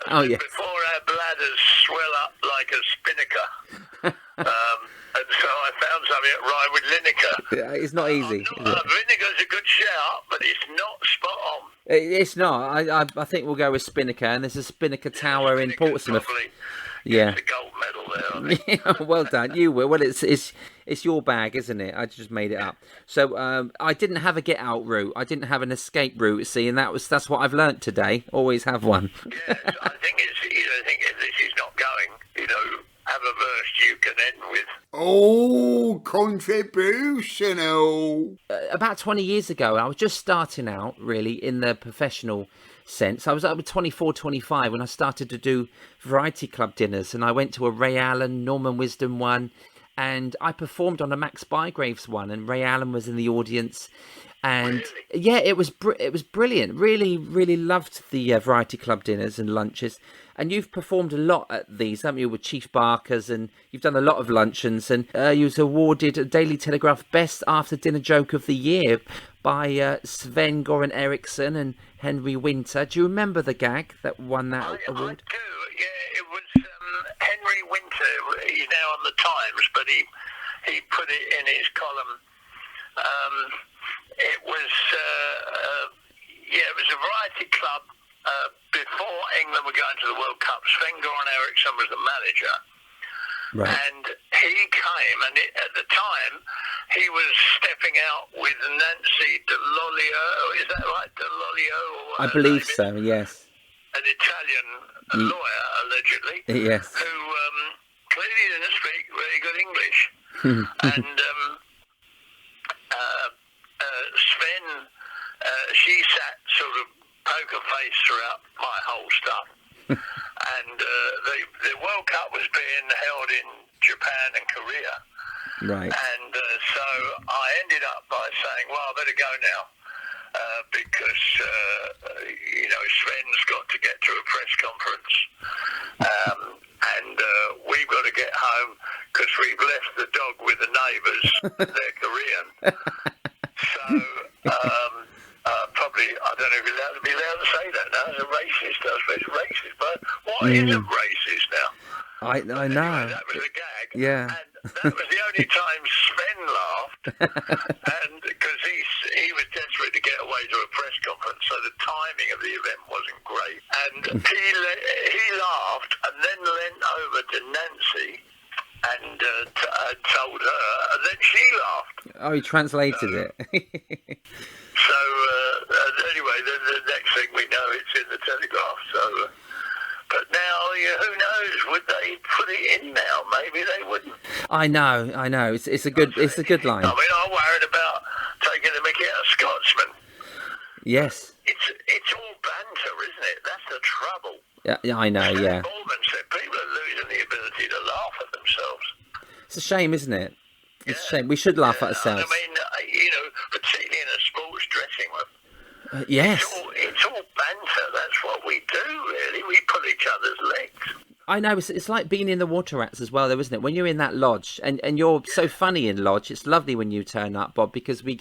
Oh, yes. Before our bladders swell up like a spinnaker. And so I found something that rhymed with Lineker. It's not easy. Is it? Vinegar's a good shout, but it's not spot on. It's not. I think we'll go with Spinnaker, and there's a Spinnaker Tower in Portsmouth. Probably Yeah. gets a gold medal there, I think. Yeah, well done. You will. Well, it's your bag, isn't it? I just made it up. So I didn't have a get out route. I didn't have an escape route. See, and that's what I've learnt today. Always have one. Yes, I think it's, I think if this is not going, have a verse you can end with. Oh, contributional. About 20 years ago, I was just starting out, really, in the professional sense. I was up 24, 25 when I started to do variety club dinners, and I went to a Ray Allen, Norman Wisdom one, and I performed on a Max Bygraves one, and Ray Allen was in the audience. And Really? yeah, it was brilliant. Really, really loved the variety club dinners and lunches. And you've performed a lot at these, haven't you, with Chief Barkers, and you've done a lot of luncheons. And you was awarded a Daily Telegraph Best After Dinner Joke of the Year by Sven Goran Eriksson and Henry Winter. Do you remember the gag that won that award? I do, yeah. It was Henry Winter. He's now on the Times, but he put it in his column. It was a variety club before England were going to the World Cup. Sven Goran Eriksson was the manager. Right. And he came, and at the time, he was stepping out with Nancy Dell'Olio. Is that right? Dell'Olio? I believe so, yes. An Italian lawyer, allegedly. Yes. Who clearly didn't speak very good English. And Sven, she sat sort of poker face throughout my whole stuff. And the World Cup was being held in Japan and Korea. Right. And so I ended up by saying, well, I better go now. Because, Sven's got to get to a press conference. And we've got to get home because we've left the dog with the neighbours. They're Korean. So, probably, I don't know if you'll be allowed to say that now. As a racist, I suppose it's racist. But what is a racist now? I know. Anyway, that was a gag. Yeah. And that was the only time Sven laughed. And because he was desperate to get away to a press conference, so the timing of the event wasn't great. And he laughed and then leant over to Nancy and told her, and then she laughed. Oh, he translated it. So anyway, the next thing we know, it's in the Telegraph. So, but now, who knows? Would they put it in now? Maybe they wouldn't. I know. It's a good line. I mean, I'm worried about taking the mickey out of Scotsman. Yes. It's all banter, isn't it? That's the trouble. Yeah, I know. Yeah. Borman said people are losing the ability to laugh at themselves. It's a shame, isn't it? It's a shame. We should laugh at ourselves. I mean, particularly in a sports dressing room. Yes. It's all banter. That's what we do, really. We pull each other's legs. I know. It's like being in the Water Rats as well, though, isn't it? When you're in that lodge, and you're so funny in lodge, it's lovely when you turn up, Bob, because we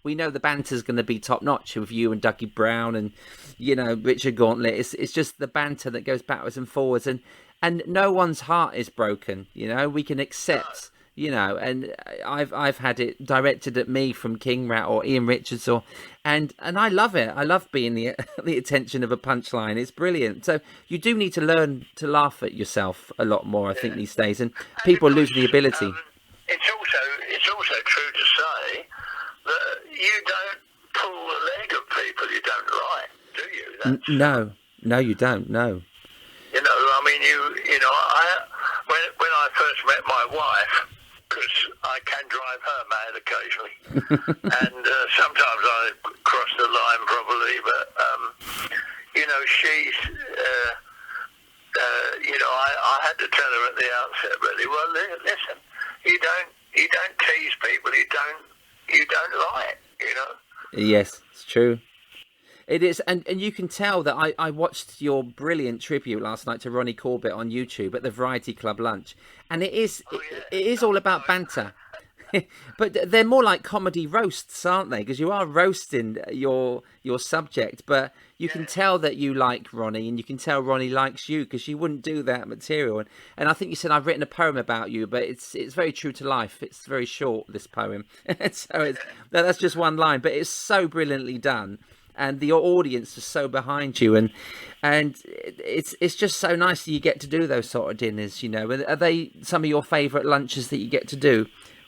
know the banter's going to be top notch with you and Dougie Brown and Richard Gauntlet. It's just the banter that goes backwards and forwards, and no one's heart is broken. We can accept. And I've had it directed at me from King Rat or Ian Richards, and I love it. I love being the attention of a punchline. It's brilliant. So you do need to learn to laugh at yourself a lot more, I think, these days, and people lose the ability. It's also true to say that you don't pull the leg of people you don't like, do you? No, you don't. No. I mean, when I first met my wife, because I can drive her mad occasionally, and sometimes I cross the line probably, but she's, I had to tell her at the outset, really. Well, listen, you don't tease people you don't like, Yes, it's true. It is, and you can tell that I watched your brilliant tribute last night to Ronnie Corbett on YouTube at the Variety Club lunch, and it is all about banter. But they're more like comedy roasts, aren't they? Because you are roasting your subject, but you can tell that you like Ronnie, and you can tell Ronnie likes you, because you wouldn't do that material. And I think you said I've written a poem about you, but it's very true to life. It's very short, this poem, so that's just one line, but it's so brilliantly done. And the audience is so behind you, and it's just so nice that you get to do those sort of dinners, you know. And are they some of your favourite lunches that you get to do?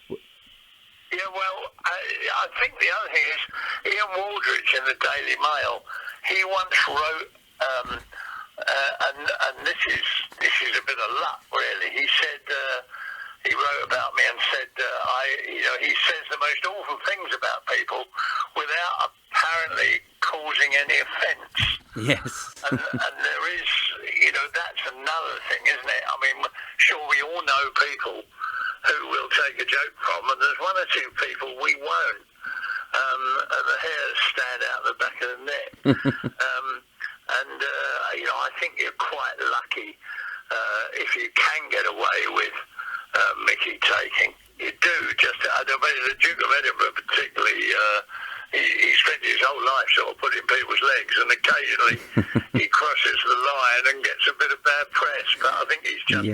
Yeah, well, I think the other thing is Ian Waldridge in the Daily Mail. He once wrote, and this is a bit of luck, really. He said he wrote about me and said he says the most awful things about people without apparently causing any offence. Yes. and there is, that's another thing, isn't it? I mean, sure, we all know people who will take a joke from, and there's one or two people we won't. And the hairs stand out the back of the neck. I think you're quite lucky if you can get away with Mickey taking. You do, I don't mean the Duke of Edinburgh particularly. He spent his whole life sort of putting people's legs, and occasionally he crosses the line and gets a bit of bad press. But I think he's just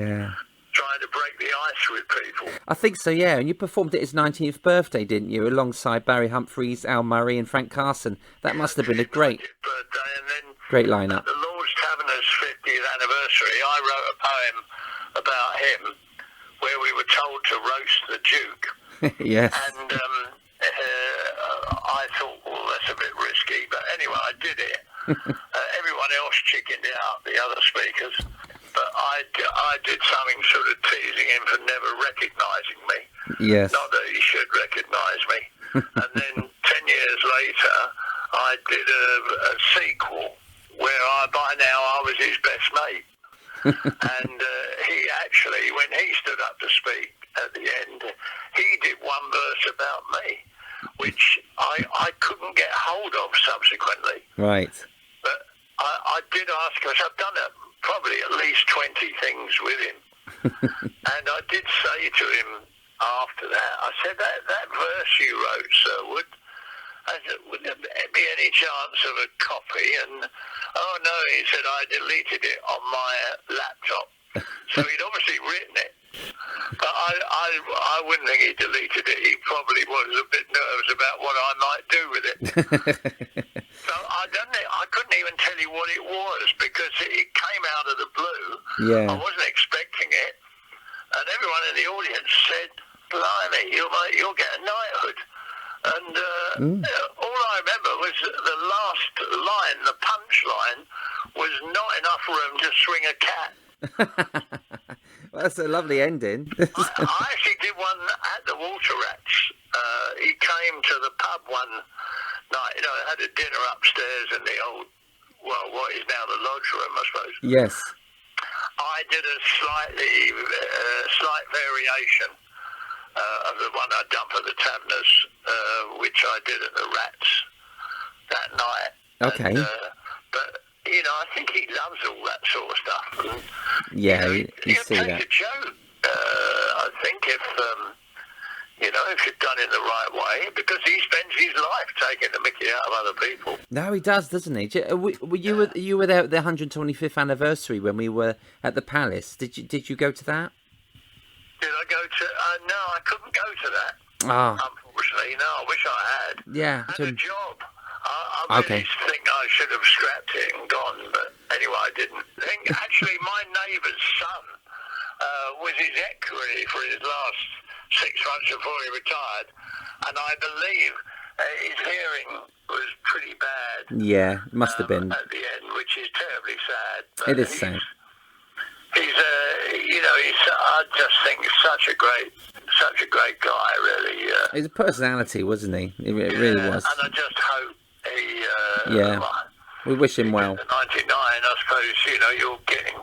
trying to break the ice with people. I think so, yeah. And you performed at his 19th birthday, didn't you, alongside Barry Humphries, Al Murray, and Frank Carson? That must have been a great birthday, and then great lineup. At the Lord's Taverner's 50th anniversary, I wrote a poem about him where we were told to roast the Duke. Yes. And I thought, well, that's a bit risky, but anyway, I did it. Everyone else chickened out, the other speakers, but I did something sort of teasing him for never recognising me. Yes. Not that he should recognise me. And then 10 years later, I did a sequel where by now I was his best mate. And he actually, when he stood up to speak at the end, he did one verse about me, which I couldn't get hold of subsequently. Right. But I did ask, because I've done probably at least 20 things with him. And I did say to him after that, I said, that verse you wrote, sir, would there be any chance of a copy? And, oh no, he said, I deleted it on my laptop. So he'd obviously written it. But I wouldn't think he deleted it. He probably was a bit nervous about what I might do with it. So I couldn't even tell you what it was, because it came out of the blue. Yeah. I wasn't expecting it. And everyone in the audience said, blimey, you'll get a knighthood. And all I remember was the last line, the punch line, was not enough room to swing a cat. Well, that's a lovely ending. I actually did one at the Water Rats. He came to the pub one night, had a dinner upstairs in the old, what is now the lodge room, I suppose. Yes. I did a slight variation of the one I'd done for the Taverners, which I did at the Rats that night. Okay. And, but, I think he loves all that sort of stuff. Yeah, you see take that. a joke, I think, if you're done in the right way, because he spends his life taking the mickey out of other people. No, he does, doesn't he? You were there at the 125th anniversary when we were at the Palace. Did you go to that? Did I go to? No, I couldn't go to that. Unfortunately, no. I wish I had. Yeah. I had a job. I really think I should have scrapped it and gone, but anyway, I didn't. Actually, my neighbour's son was his equerry for his last 6 months before he retired, and I believe his hearing was pretty bad. Yeah, must have been. At the end, which is terribly sad. But It is sad. I just think he's such a great guy, really. He's a personality, wasn't he? It really was. And I just hope he... we wish him well. 99, I suppose, you're getting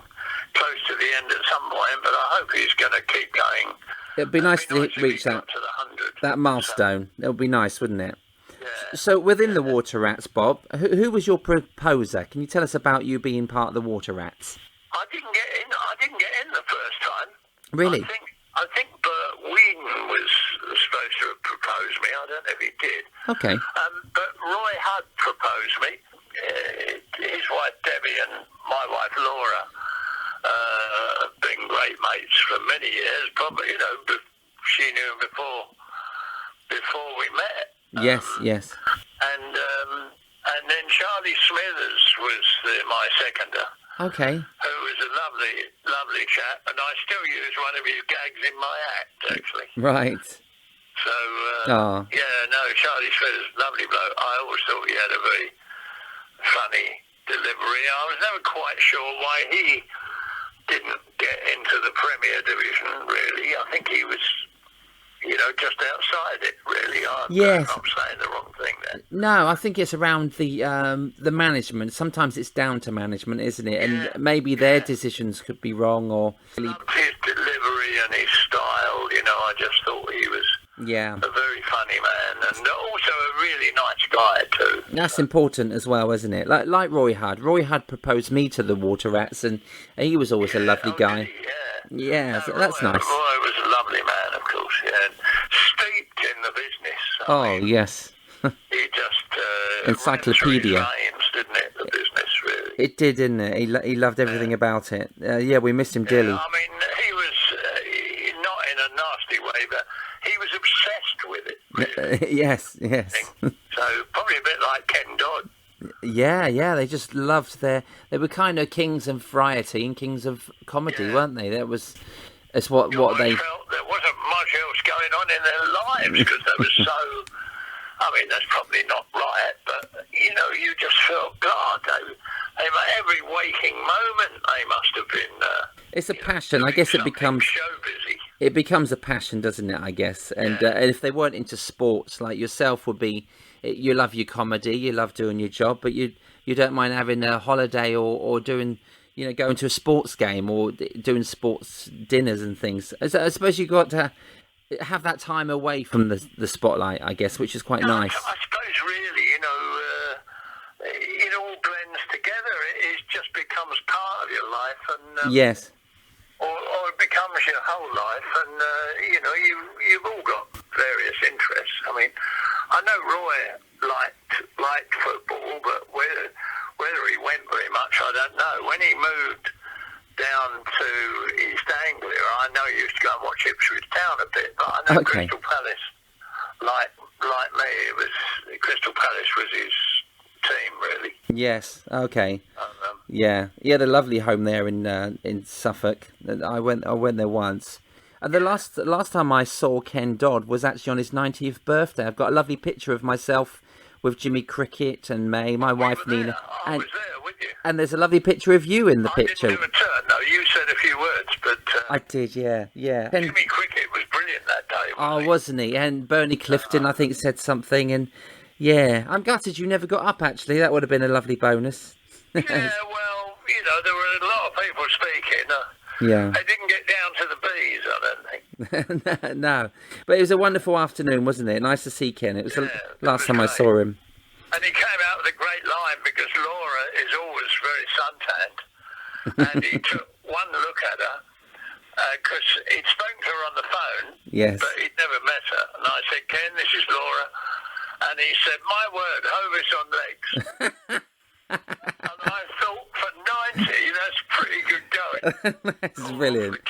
close to the end at some point, but I hope he's going to keep going. It'd be nice to if reach he got to the 100. that milestone. It would be nice, wouldn't it? Yeah. So within the Water Rats, Bob, who was your proposer? Can you tell us about you being part of the Water Rats? I didn't get in the first time. Really? I think Bert Whedon was supposed supposed to have proposed me. I don't know if he did. Okay. But Roy Hudd proposed me. His wife Debbie and my wife Laura have been great mates for many years. Probably, she knew him before we met. Yes. And then Charlie Smithers was my seconder. Okay. Who was a lovely chap, and I still use one of his gags in my act, actually. Right. So, Charlie Smithers, lovely bloke. I always thought he had a very funny delivery. I was never quite sure why he didn't get into the Premier Division, really. I think he was, just outside it, really. I'm not saying the wrong thing there. No, I think it's around the management. Sometimes it's down to management, isn't it? And maybe their decisions could be wrong or... Loved his delivery and his style, I just thought he was a very funny man and also a really nice guy too. That's important as well, isn't it? Like Roy Hudd. Roy Hudd proposed me to the Water Rats and he was always a lovely guy. So that's nice. Roy was a lovely man, of course, and steeped in the business. Yes. He just encyclopedia. Went through his veins, didn't it? The business, really. It did, didn't it? He loved everything about it. We missed him dearly. I mean, he was not in a nasty way, but he was obsessed with it. Really. Yes. So probably a bit like Ken Dodd. Yeah. They just loved they were kind of kings of variety and kings of comedy, weren't they? It's what they felt there wasn't much else going on in their lives because they were so. I mean, that's probably not right, but you just felt, God, they every waking moment they must have been. It's a passion. I guess it becomes show busy. It becomes a passion, doesn't it? I guess, and if they weren't into sports, like yourself would be, you love your comedy, you love doing your job, but you don't mind having a holiday or doing, going to a sports game or doing sports dinners and things. I suppose you got to have that time away from the spotlight, I guess, which is quite nice. I suppose really, it all blends together. It just becomes part of your life, and yes. Or it becomes your whole life, and you've all got various interests. I mean, I know Roy liked football, but whether he went very much, I don't know. When he moved down to East Anglia, I know he used to go and watch Ipswich Town a bit, but I know Crystal Palace, like me, it was Crystal Palace was his team, really. Yes. Okay. Yeah. He had a lovely home there in Suffolk. I went there once. And the last time I saw Ken Dodd was actually on his 90th birthday. I've got a lovely picture of myself with Jimmy Cricket and May, my wife Nina. I was there with you. And there's a lovely picture of you in the picture. I didn't do a turn, no. You said a few words, but... I did, yeah. Jimmy Cricket was brilliant that day, wasn't he? And Bernie Clifton, I think, said something, and... Yeah, I'm gutted you never got up, actually. That would have been a lovely bonus. Yeah, well, there were a lot of people speaking. They didn't get down to the B's, I don't think. No, but it was a wonderful afternoon, wasn't it? Nice to see Ken. It was the last time I saw him. And he came out with a great line because Laura is always very suntanned. And he took one look at her because he'd spoken to her on the phone, but he'd never met her. And I said, Ken, this is Laura. And he said, my word, Hovis on legs. And I thought, for 90, that's pretty good going. That's brilliant.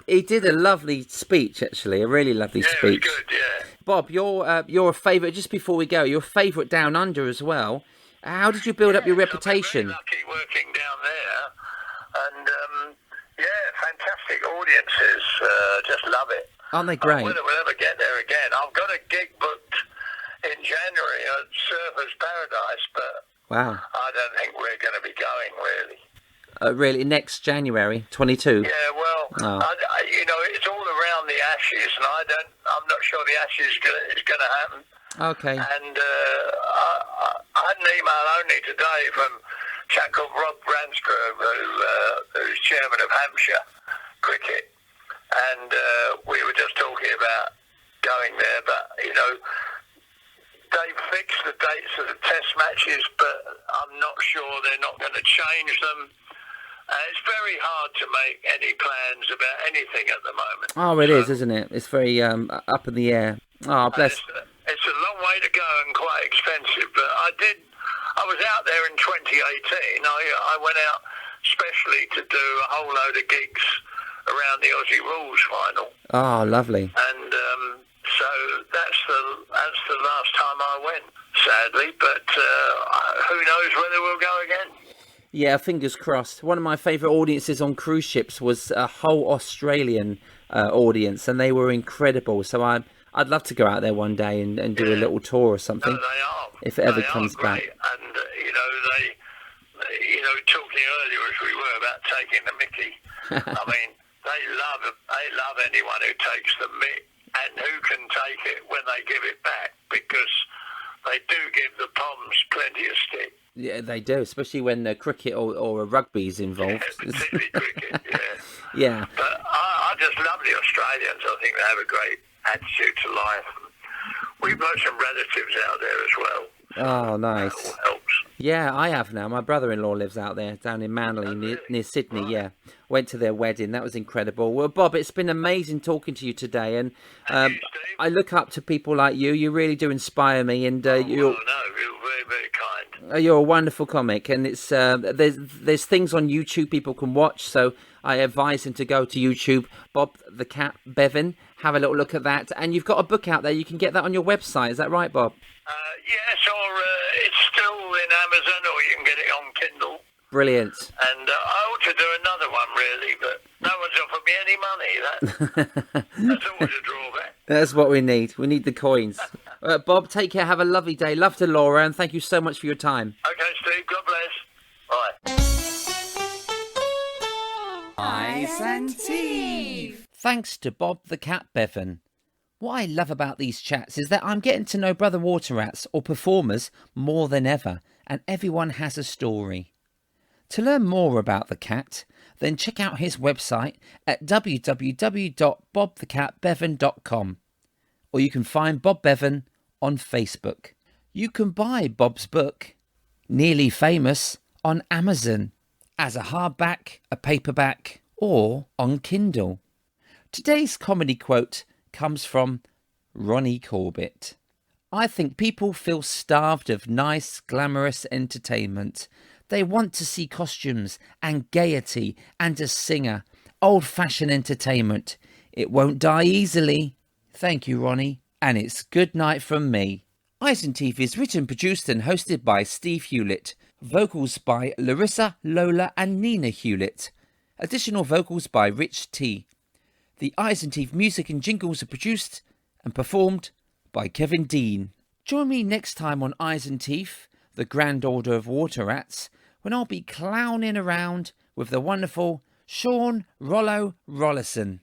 He did a lovely speech, actually, a really lovely speech. It was good, yeah. Bob, you're a favourite, just before we go, you're a favourite down under as well. How did you build up your reputation? I'm very lucky working down there. And, fantastic audiences. Just love it. Aren't they great? Whether we'll ever get there again. I've got a gig booked in January at Surfers Paradise, but I don't think we're going to be going, really. Really? Next January, 22? Yeah, well, it's all around the Ashes, and I'm not sure the Ashes is going to happen. Okay. And I had an email only today from a chap called Rob Bransgrove, who's chairman of Hampshire Cricket, and we were just talking about going there, but, they've fixed the dates of the test matches, but I'm not sure they're not going to change them. It's very hard to make any plans about anything at the moment. Oh, it is, isn't it? It's very up in the air. Oh, bless. It's a long way to go and quite expensive, but I was out there in 2018. I went out specially to do a whole load of gigs around the Aussie Rules final. Oh, lovely. And so that's the last time I went, sadly. But who knows whether we'll go again. Yeah, fingers crossed. One of my favourite audiences on cruise ships was a whole Australian audience, and they were incredible. So I'd love to go out there one day and do a little tour or something. No, they are. If it ever comes back. And talking earlier as we were about taking the mickey. I mean, they love anyone who takes the mick and who can take it when they give it back, because they do give the Poms plenty of stick. Yeah, they do, especially when cricket or rugby's involved. Yeah, particularly cricket, yeah. Yeah. But I just love the Australians. I think they have a great attitude to life. We've got some relatives out there as well. Oh, nice. That all helps. Yeah, I have now. My brother-in-law lives out there, down in Manly, near Sydney, right. Yeah. Went to their wedding. That was incredible. Well, Bob, it's been amazing talking to you today. And I look up to people like you. You really do inspire me. And you're you're very, very kind. You're a wonderful comic. And it's there's things on YouTube people can watch. So I advise them to go to YouTube, Bob the Cat Bevan. Have a little look at that. And you've got a book out there. You can get that on your website. Is that right, Bob? Yes, or it's still in Amazon, or you can get it on Kindle. Brilliant. And I ought to do another one, really, but no one's offered me any money. That's always a drawback. That's what we need. We need the coins. Bob, take care. Have a lovely day. Love to Laura, and thank you so much for your time. Okay, Steve. God bless. Bye. Ice and Teeth. Thanks to Bob the Cat Bevan. What I love about these chats is that I'm getting to know Brother Water Rats or performers more than ever, and everyone has a story. To learn more about the cat, then check out his website at www.bobthecatbevan.com, or you can find Bob Bevan on Facebook. You can buy Bob's book, Nearly Famous, on Amazon as a hardback, a paperback, or on Kindle. Today's comedy quote comes from Ronnie Corbett. I think people feel starved of nice, glamorous entertainment. They want to see costumes and gaiety and a singer. Old-fashioned entertainment. It won't die easily. Thank you, Ronnie. And it's good night from me. Ice and Teeth is written, produced and hosted by Steve Hewlett. Vocals by Larissa, Lola and Nina Hewlett. Additional vocals by Rich T. The Eyes and Teeth music and jingles are produced and performed by Kevin Dean. Join me next time on Eyes and Teeth, the Grand Order of Water Rats, when I'll be clowning around with the wonderful Sean Rollo Rollison.